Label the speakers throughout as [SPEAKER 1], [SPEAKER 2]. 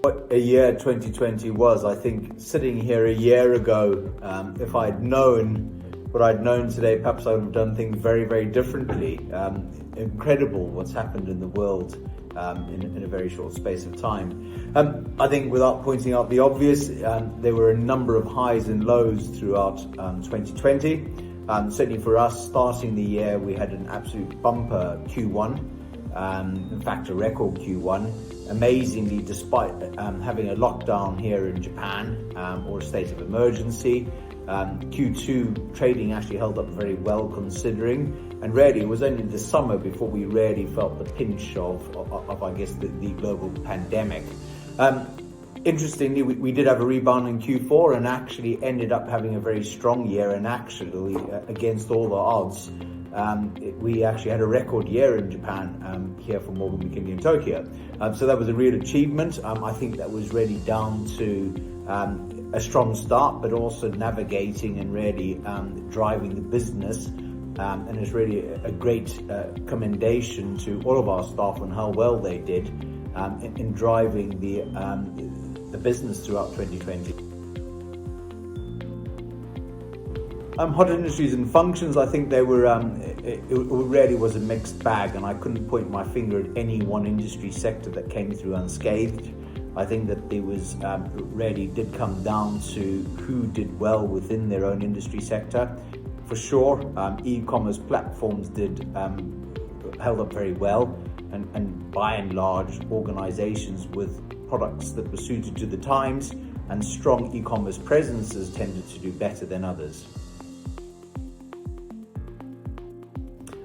[SPEAKER 1] What a year 2020 was. I think sitting here a year ago, if I'd known what I'd known today, perhaps I would have done things very, very differently. Incredible what's happened in the world in a very short space of time. I think without pointing out the obvious, there were a number of highs and lows throughout 2020. Certainly for us, starting the year, we had an absolute bumper Q1, in fact a record Q1. Amazingly, despite having a lockdown here in Japan or a state of emergency, Q2 trading actually held up very well considering, and really it was only the summer before we really felt the pinch of I guess the global pandemic. Interestingly, we did have a rebound in Q4 and actually ended up having a very strong year, and actually against all the odds, we actually had a record year in Japan here for Morgan McKinley in Tokyo. So that was a real achievement. I think that was really down to a strong start, but also navigating and really driving the business. And it's really a great commendation to all of our staff on how well they did in driving the business throughout 2020. Hot industries and functions, I think they were, it really was a mixed bag, and I couldn't point my finger at any one industry sector that came through unscathed. I think that there was really did come down to who did well within their own industry sector. For sure, e-commerce platforms held up very well, and by and large, organizations with products that were suited to the times and strong e-commerce presences tended to do better than others.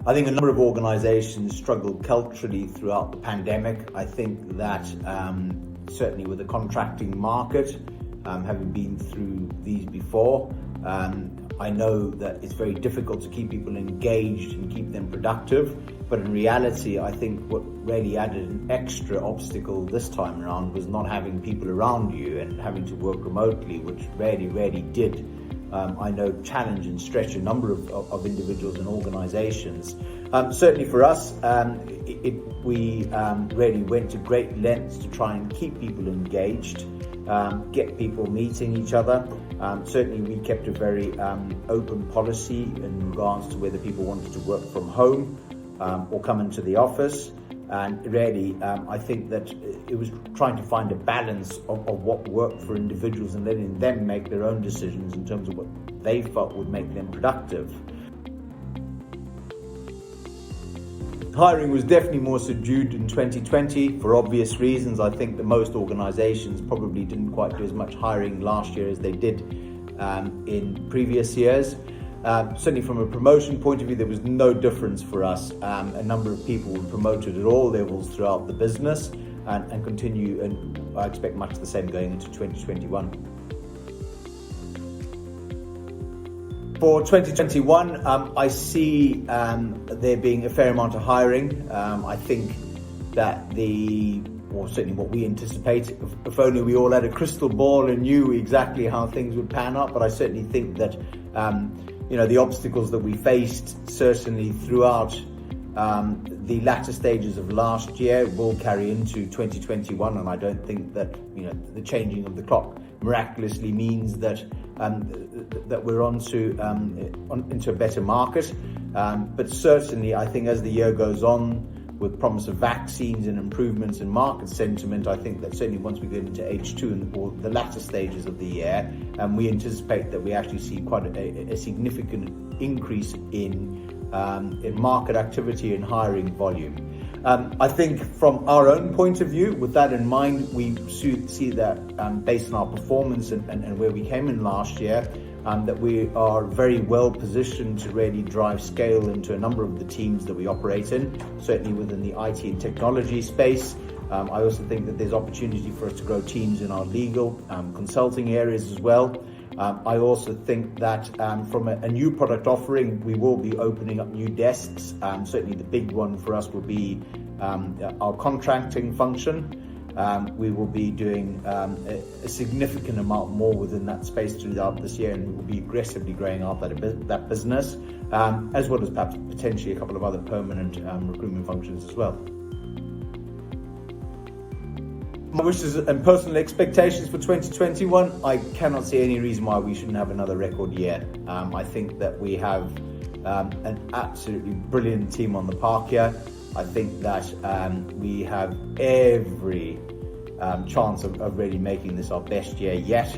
[SPEAKER 1] I think a number of organizations struggled culturally throughout the pandemic. I think that certainly with the contracting market, having been through these before, I know that it's very difficult to keep people engaged and keep them productive. But in reality, I think what really added an extra obstacle this time around was not having people around you and having to work remotely, which really did I know challenge and stretch a number of individuals and organizations. Certainly for us, we really went to great lengths to try and keep people engaged, get people meeting each other. Certainly we kept a very open policy in regards to whether people wanted to work from home or come into the office. And really, I think that it was trying to find a balance of what worked for individuals and letting them make their own decisions in terms of what they felt would make them productive. Hiring was definitely more subdued in 2020 for obvious reasons. I think that most organizations probably didn't quite do as much hiring last year as they did in previous years. Certainly from a promotion point of view, there was no difference for us. A number of people were promoted at all levels throughout the business and continue, and I expect much the same going into 2021. For 2021, I see there being a fair amount of hiring. I think that or certainly what we anticipate, if only we all had a crystal ball and knew exactly how things would pan out, but I certainly think that the obstacles that we faced certainly throughout the latter stages of last year will carry into 2021, and I don't think that the changing of the clock miraculously means that that we're into a better market. But certainly, I think as the year goes on, with promise of vaccines and improvements in market sentiment, I think that certainly once we get into H2 or the latter stages of the year, we anticipate that we actually see quite a significant increase in market activity and hiring volume. I think from our own point of view, with that in mind, we see that based on our performance and where we came in last year, that we are very well positioned to really drive scale into a number of the teams that we operate in, certainly within the IT and technology space. I also think that there's opportunity for us to grow teams in our legal, consulting areas as well. I also think that from a new product offering, we will be opening up new desks. Certainly the big one for us will be our contracting function. We will be doing a significant amount more within that space throughout this year, and we will be aggressively growing out that business, as well as perhaps potentially a couple of other permanent recruitment functions as well. My wishes and personal expectations for 2021, I cannot see any reason why we shouldn't have another record year. I think that we have an absolutely brilliant team on the park here. I think that we have every chance of really making this our best year yet.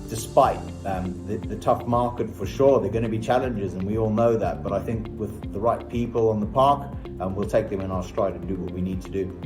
[SPEAKER 1] Despite the tough market, for sure, there are going to be challenges, and we all know that. But I think with the right people on the park, we'll take them in our stride and do what we need to do.